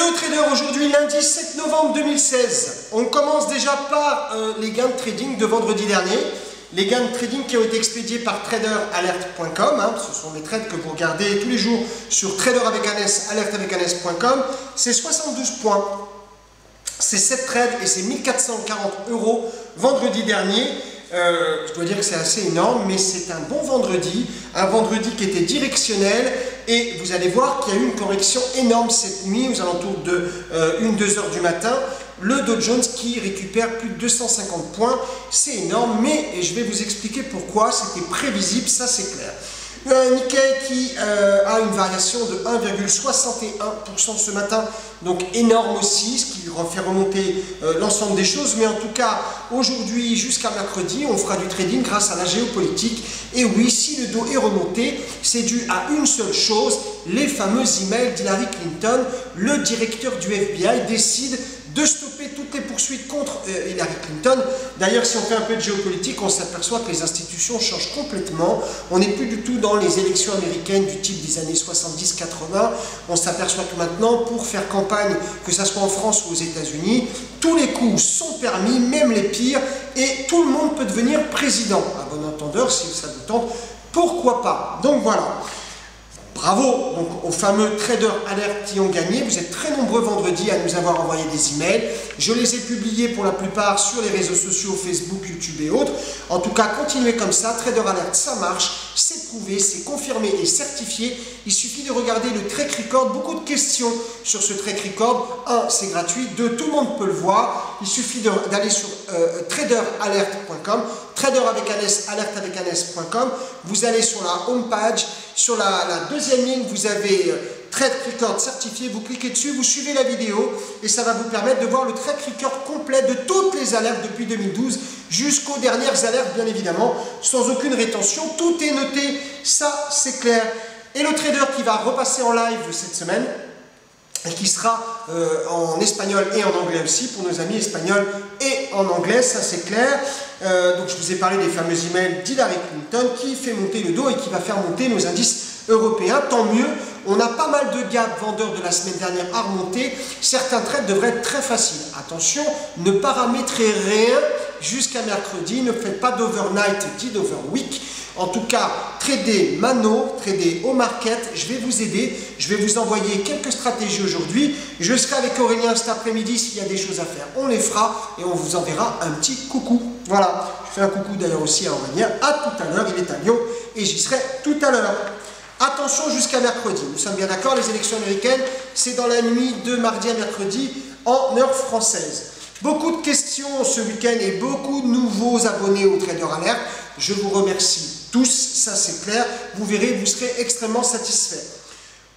Hello trader, aujourd'hui lundi 7 novembre 2016. On commence déjà par les gains de trading de vendredi dernier. Les gains de trading qui ont été expédiés par traderalert.com. Ce sont les trades que vous regardez tous les jours sur trader-avec-un-s.com. C'est 72 points. C'est 7 trades et c'est 1440 € vendredi dernier. Je dois dire que c'est assez énorme, mais c'est un bon vendredi. Un vendredi qui était directionnel. Et vous allez voir qu'il y a eu une correction énorme cette nuit, aux alentours de 1-2 heures du matin. Le Dow Jones qui récupère plus de 250 points, c'est énorme, mais je vais vous expliquer pourquoi, c'était prévisible, ça c'est clair. Un Nikkei qui a une variation de 1,61% ce matin, donc énorme aussi, ce qui fait remonter l'ensemble des choses. Mais en tout cas, aujourd'hui jusqu'à mercredi, on fera du trading grâce à la géopolitique. Et oui, si le Dow est remonté, c'est dû à une seule chose, les fameux emails d'Hillary Clinton. Le directeur du FBI décide de stopper toutes les poursuites contre Hillary Clinton. D'ailleurs, si on fait un peu de géopolitique, on s'aperçoit que les institutions changent complètement. On n'est plus du tout dans les élections américaines du type des années 70-80. On s'aperçoit que maintenant, pour faire campagne, que ce soit en France ou aux États-Unis, tous les coups sont permis, même les pires, et tout le monde peut devenir président. À bon entendeur, si ça vous tente, pourquoi pas? Donc voilà. Bravo donc aux fameux traders alert qui ont gagné. Vous êtes très nombreux vendredi à nous avoir envoyé des emails. Je les ai publiés pour la plupart sur les réseaux sociaux, Facebook, YouTube et autres. En tout cas, continuez comme ça. Trader alert, ça marche. C'est prouvé, c'est confirmé et certifié. Il suffit de regarder le track record. Beaucoup de questions sur ce track record. 1, c'est gratuit. 2, tout le monde peut le voir. Il suffit d'aller sur traderalert.com. Trader avec un S, alert avec un S.com. Vous allez sur la home page. Sur la deuxième ligne, vous avez Trade Record certifié. Vous cliquez dessus, vous suivez la vidéo et ça va vous permettre de voir le Trade Record complet de toutes les alertes depuis 2012 jusqu'aux dernières alertes, bien évidemment, sans aucune rétention. Tout est noté, ça c'est clair. Et le trader qui va repasser en live cette semaine, et qui sera en espagnol et en anglais aussi, pour nos amis espagnols et en anglais, ça c'est clair. Donc je vous ai parlé des fameux emails d'Hillary Clinton qui fait monter le Dow et qui va faire monter nos indices européens, tant mieux. On a pas mal de gap vendeurs de la semaine dernière à remonter. Certains trades devraient être très faciles. Attention, ne paramétrez rien jusqu'à mercredi, ne faites pas d'overnight dit d'overweek. En tout cas, tradez mano, tradez au market, je vais vous aider, je vais vous envoyer quelques stratégies aujourd'hui. Je serai avec Aurélien cet après-midi s'il y a des choses à faire, on les fera et on vous enverra un petit coucou. Voilà, je fais un coucou d'ailleurs aussi à Aurélien, à tout à l'heure, il est à Lyon et j'y serai tout à l'heure. Attention jusqu'à mercredi, nous sommes bien d'accord, les élections américaines, c'est dans la nuit de mardi à mercredi en heure française. Beaucoup de questions ce week-end et beaucoup de nouveaux abonnés au Trader Alert. Je vous remercie tous, ça c'est clair. Vous verrez, vous serez extrêmement satisfaits.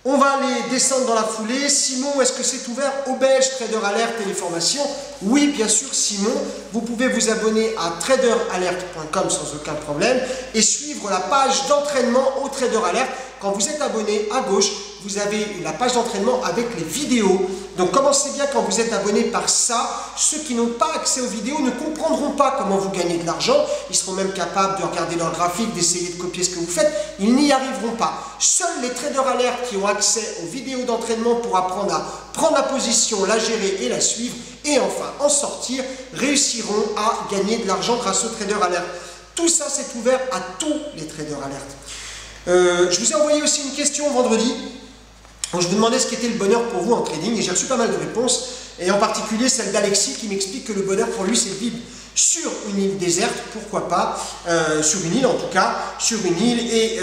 On va aller descendre dans la foulée. Simon, est-ce que c'est ouvert au Belge Trader Alert et les formations? Oui, bien sûr, Simon. Vous pouvez vous abonner à traderalert.com sans aucun problème et suivre la page d'entraînement au Trader Alert. Quand vous êtes abonné, à gauche, vous avez la page d'entraînement avec les vidéos. Donc commencez bien quand vous êtes abonné par ça. Ceux qui n'ont pas accès aux vidéos ne comprendront pas comment vous gagnez de l'argent. Ils seront même capables de regarder leur graphique, d'essayer de copier ce que vous faites. Ils n'y arriveront pas. Seuls les traders alert qui ont accès aux vidéos d'entraînement pour apprendre à prendre la position, la gérer et la suivre, et enfin en sortir, réussiront à gagner de l'argent grâce aux traders alert. Tout ça, c'est ouvert à tous les traders alert. Je vous ai envoyé aussi une question vendredi. Je vous demandais ce qu'était le bonheur pour vous en trading et j'ai reçu pas mal de réponses, et en particulier celle d'Alexis qui m'explique que le bonheur pour lui c'est de vivre sur une île déserte, pourquoi pas, sur une île en tout cas, sur une île et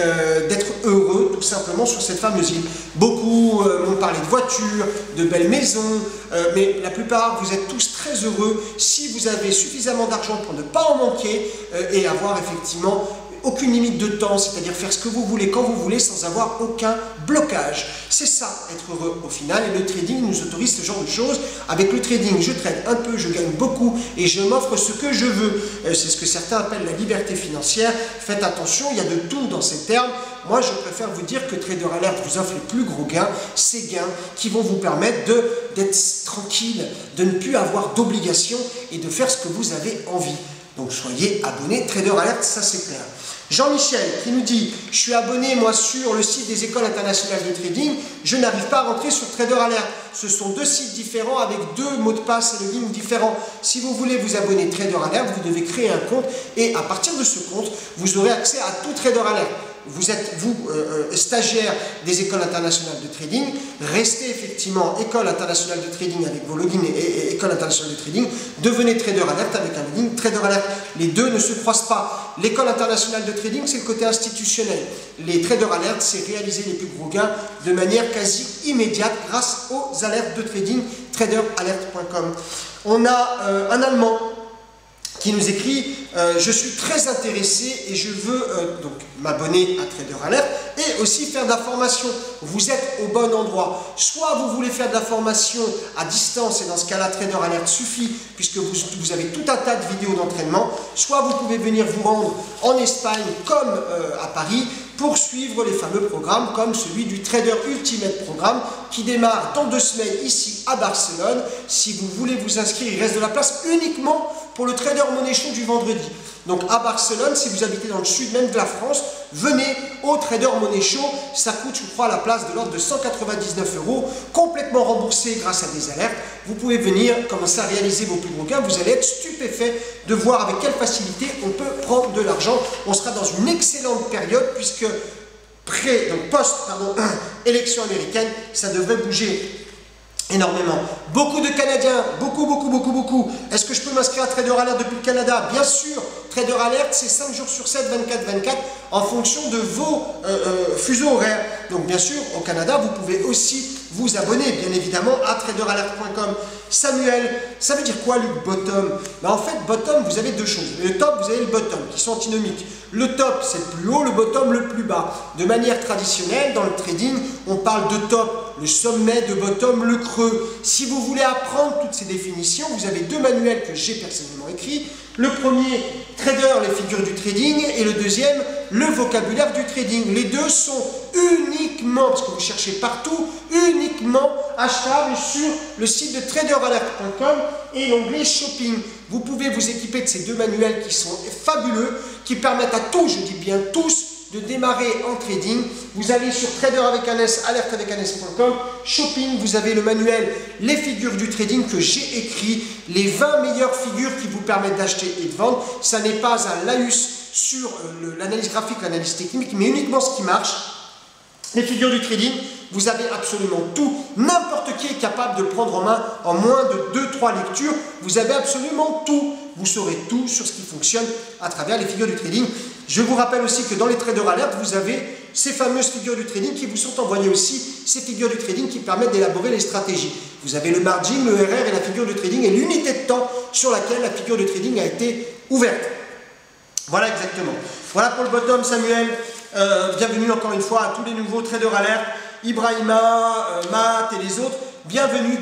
d'être heureux tout simplement sur cette fameuse île. Beaucoup m'ont parlé de voitures, de belles maisons, mais la plupart vous êtes tous très heureux si vous avez suffisamment d'argent pour ne pas en manquer et avoir effectivement aucune limite de temps, c'est-à-dire faire ce que vous voulez quand vous voulez sans avoir aucun blocage. C'est ça, être heureux au final, et le trading nous autorise ce genre de choses. Avec le trading, je trade un peu, je gagne beaucoup et je m'offre ce que je veux. C'est ce que certains appellent la liberté financière. Faites attention, il y a de tout dans ces termes. Moi, je préfère vous dire que Trader Alert vous offre les plus gros gains, ces gains qui vont vous permettre d'être tranquille, de ne plus avoir d'obligations et de faire ce que vous avez envie. Donc soyez abonnés Trader Alert, ça c'est clair. Jean-Michel qui nous dit « Je suis abonné moi sur le site des écoles internationales de trading, je n'arrive pas à rentrer sur Trader Alert. Ce sont deux sites différents avec deux mots de passe et login différents. Si vous voulez vous abonner Trader Alert, vous devez créer un compte et à partir de ce compte, vous aurez accès à tout Trader Alert. Vous êtes, stagiaire des écoles internationales de trading, restez effectivement école internationale de trading avec vos logins et école internationale de trading, devenez Trader Alert avec un login Trader Alert. Les deux ne se croisent pas. L'école internationale de trading, c'est le côté institutionnel. Les Trader Alert, c'est réaliser les plus gros gains de manière quasi immédiate grâce aux alertes de trading, traderalert.com. On a un Allemand qui nous écrit je suis très intéressé et je veux donc m'abonner à Trader Alert et aussi faire de la formation. Vous êtes au bon endroit. Soit vous voulez faire de la formation à distance et dans ce cas-là Trader Alert suffit puisque vous avez tout un tas de vidéos d'entraînement. Soit vous pouvez venir vous rendre en Espagne comme à Paris pour suivre les fameux programmes comme celui du Trader Ultimate Programme qui démarre dans 2 semaines ici à Barcelone. Si vous voulez vous inscrire, il reste de la place uniquement pour le Trader Money Show du vendredi. Donc à Barcelone, si vous habitez dans le sud même de la France, venez au Trader Money Show. Ça coûte, je crois, à la place de l'ordre de 199 €, complètement remboursé grâce à des alertes. Vous pouvez venir commencer à réaliser vos plus gros gains. Vous allez être stupéfait de voir avec quelle facilité on peut prendre de l'argent. On sera dans une excellente période puisque post-élection américaine, ça devrait bouger énormément. Beaucoup de Canadiens, beaucoup. Est-ce que je peux m'inscrire à Trader Alert depuis le Canada? Bien sûr, Trader Alert, c'est 5 jours sur 7, 24/24, en fonction de vos fuseaux horaires. Donc bien sûr, au Canada, vous pouvez aussi vous abonner, bien évidemment, à traderalert.com. Samuel, ça veut dire quoi le bottom? Ben, en fait, bottom, vous avez deux choses. Le top, vous avez le bottom, qui sont antinomiques. Le top, c'est le plus haut, le bottom, le plus bas. De manière traditionnelle, dans le trading, on parle de top, le sommet, de bottom, le creux. Si vous voulez apprendre toutes ces définitions, vous avez deux manuels que j'ai personnellement écrits. Le premier, Trader, les figures du trading, et le deuxième, le vocabulaire du trading. Les deux sont uniquement, parce que vous cherchez partout, uniquement achetables sur le site de traderalert.com et l'onglet shopping. Vous pouvez vous équiper de ces deux manuels qui sont fabuleux, qui permettent à tous, je dis bien tous, de démarrer en trading. Vous allez sur trader avec un S, alerte avec un S.com, shopping, vous avez le manuel Les figures du trading que j'ai écrit, les 20 meilleures figures qui vous permettent d'acheter et de vendre. Ça n'est pas un laïus sur l'analyse graphique, l'analyse technique, mais uniquement ce qui marche. Les figures du trading, vous avez absolument tout. N'importe qui est capable de le prendre en main en moins de 2-3 lectures. Vous avez absolument tout. Vous saurez tout sur ce qui fonctionne à travers les figures du trading. Je vous rappelle aussi que dans les Trader Alert, vous avez ces fameuses figures du trading qui vous sont envoyées aussi, ces figures du trading qui permettent d'élaborer les stratégies. Vous avez le margin, le RR et la figure de trading et l'unité de temps sur laquelle la figure de trading a été ouverte. Voilà exactement. Voilà pour le bottom, Samuel. Bienvenue encore une fois à tous les nouveaux Trader Alert, Ibrahima, Matt et les autres. Bienvenue.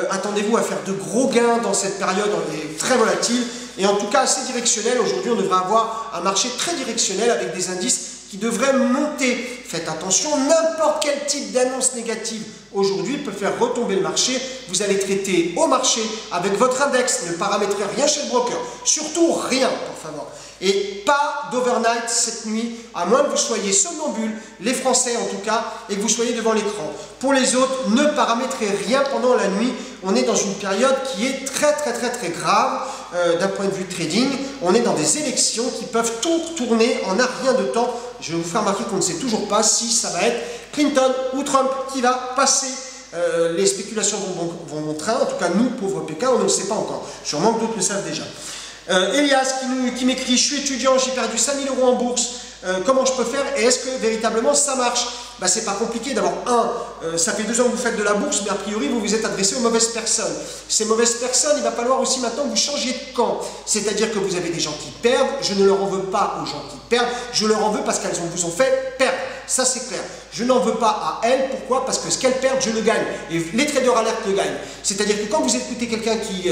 Attendez-vous à faire de gros gains dans cette période très volatile et en tout cas assez directionnelle. Aujourd'hui, on devrait avoir un marché très directionnel avec des indices qui devraient monter. Faites attention, n'importe quel type d'annonce négative aujourd'hui peut faire retomber le marché. Vous allez traiter au marché avec votre index, ne paramétrez rien chez le broker, surtout rien pour favor. Et pas d'overnight cette nuit, à moins que vous soyez somnambule, les Français en tout cas, et que vous soyez devant l'écran. Pour les autres, ne paramétrez rien pendant la nuit. On est dans une période qui est très grave d'un point de vue trading. On est dans des élections qui peuvent tout tourner en un rien de temps. Je vais vous faire remarquer qu'on ne sait toujours pas si ça va être Clinton ou Trump qui va passer. Les spéculations vont bon train, en tout cas nous, pauvres Pékin, on ne le sait pas encore. Sûrement que d'autres le savent déjà. Elias qui m'écrit, je suis étudiant, j'ai perdu 5 000 € en bourse, comment je peux faire et est-ce que véritablement ça marche? Ben, c'est pas compliqué. D'abord, ça fait 2 ans que vous faites de la bourse, mais a priori vous vous êtes adressé aux mauvaises personnes. Ces mauvaises personnes, il va falloir aussi maintenant que vous changiez de camp. C'est-à-dire que vous avez des gens qui perdent, je ne leur en veux pas aux gens qui perdent, je leur en veux parce qu'elles vous ont fait perdre. ça c'est clair. Je n'en veux pas à elle, pourquoi? Parce que ce qu'elle perd, je le gagne. Et les traders alert le gagnent. C'est-à-dire que quand vous écoutez quelqu'un qui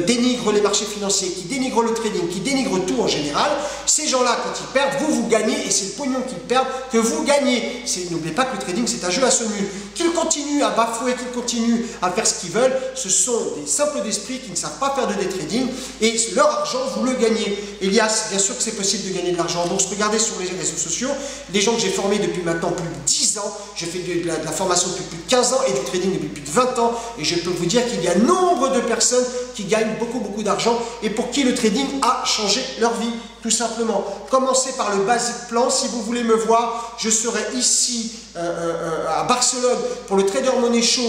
dénigre les marchés financiers, qui dénigre le trading, qui dénigre tout en général, ces gens-là, quand ils perdent, vous gagnez, et c'est le pognon qu'ils perdent que vous gagnez. N'oubliez pas que le trading, c'est un jeu à somme nulle. Qu'ils continuent à bafouer, qu'ils continuent à faire ce qu'ils veulent, ce sont des simples d'esprit qui ne savent pas faire de day trading, et leur argent, vous le gagnez. Elias, bien sûr que c'est possible de gagner de l'argent en bourse. Regardez sur les réseaux sociaux, les gens que j'ai formés depuis maintenant plus de 10 ans, j'ai fait de la formation depuis plus de 15 ans et du trading depuis plus de 20 ans, et je peux vous dire qu'il y a nombre de personnes qui gagnent beaucoup d'argent et pour qui le trading a changé leur vie, tout simplement. Commencez par le basic plan. Si vous voulez me voir, je serai ici à Barcelone pour le Trader Money Show,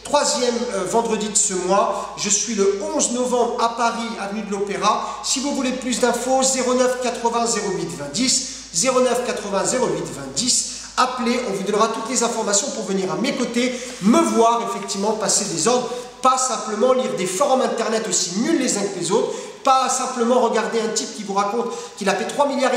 3e vendredi de ce mois. Je suis le 11 novembre à Paris, avenue de l'Opéra. Si vous voulez plus d'infos, 09 80 08 20 10, 09 80 08 20 10. Appelez, on vous donnera toutes les informations pour venir à mes côtés, me voir effectivement passer des ordres, pas simplement lire des forums internet aussi nuls les uns que les autres, pas simplement regarder un type qui vous raconte qu'il a fait 3,5 milliards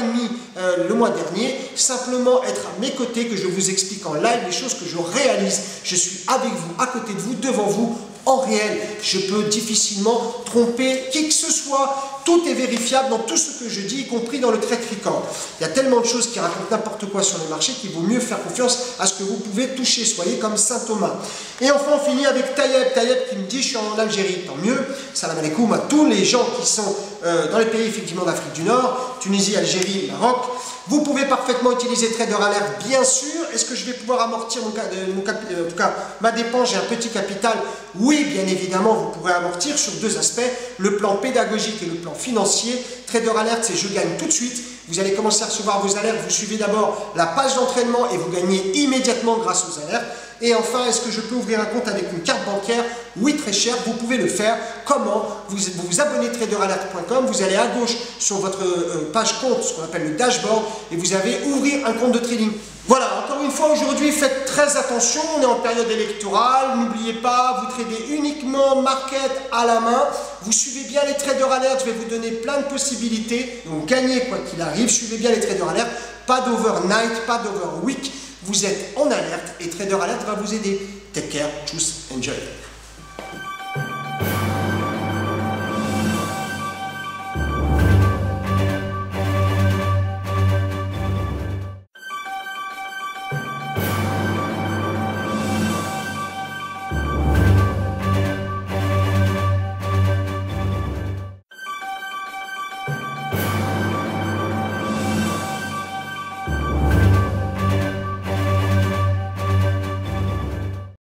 le mois dernier, simplement être à mes côtés, que je vous explique en live les choses que je réalise. Je suis avec vous, à côté de vous, devant vous, en réel. Je peux difficilement tromper qui que ce soit. Tout est vérifiable dans tout ce que je dis, y compris dans le track record. Il y a tellement de choses qui racontent n'importe quoi sur le marché qu'il vaut mieux faire confiance à ce que vous pouvez toucher. Soyez comme Saint Thomas. Et enfin, on finit avec Tayeb. Tayeb qui me dit: je suis en Algérie. Tant mieux. Salam alaikum à tous les gens qui sont dans les pays effectivement d'Afrique du Nord, Tunisie, Algérie, Maroc. Vous pouvez parfaitement utiliser Trader Alert, bien sûr. Est-ce que je vais pouvoir amortir en tout cas, ma dépense? J'ai un petit capital. Oui, bien évidemment, vous pourrez amortir sur deux aspects, le plan pédagogique et le plan financier. Trader Alert, c'est je gagne tout de suite. Vous allez commencer à recevoir vos alertes. Vous suivez d'abord la page d'entraînement et vous gagnez immédiatement grâce aux alertes. Et enfin, est-ce que je peux ouvrir un compte avec une carte bancaire? Oui, très cher, vous pouvez le faire. Comment? Vous vous abonnez traderalert.com, vous allez à gauche sur votre page compte, ce qu'on appelle le dashboard, et vous avez ouvrir un compte de trading. Voilà, encore une fois, aujourd'hui, faites très attention, on est en période électorale, n'oubliez pas, vous tradez uniquement market à la main, vous suivez bien les Trader Alert, je vais vous donner plein de possibilités, donc gagnez quoi qu'il arrive, suivez bien les Trader Alert, pas d'overnight, pas d'overweek. Vous êtes en alerte et Trader Alert va vous aider. Take care, choose, enjoy.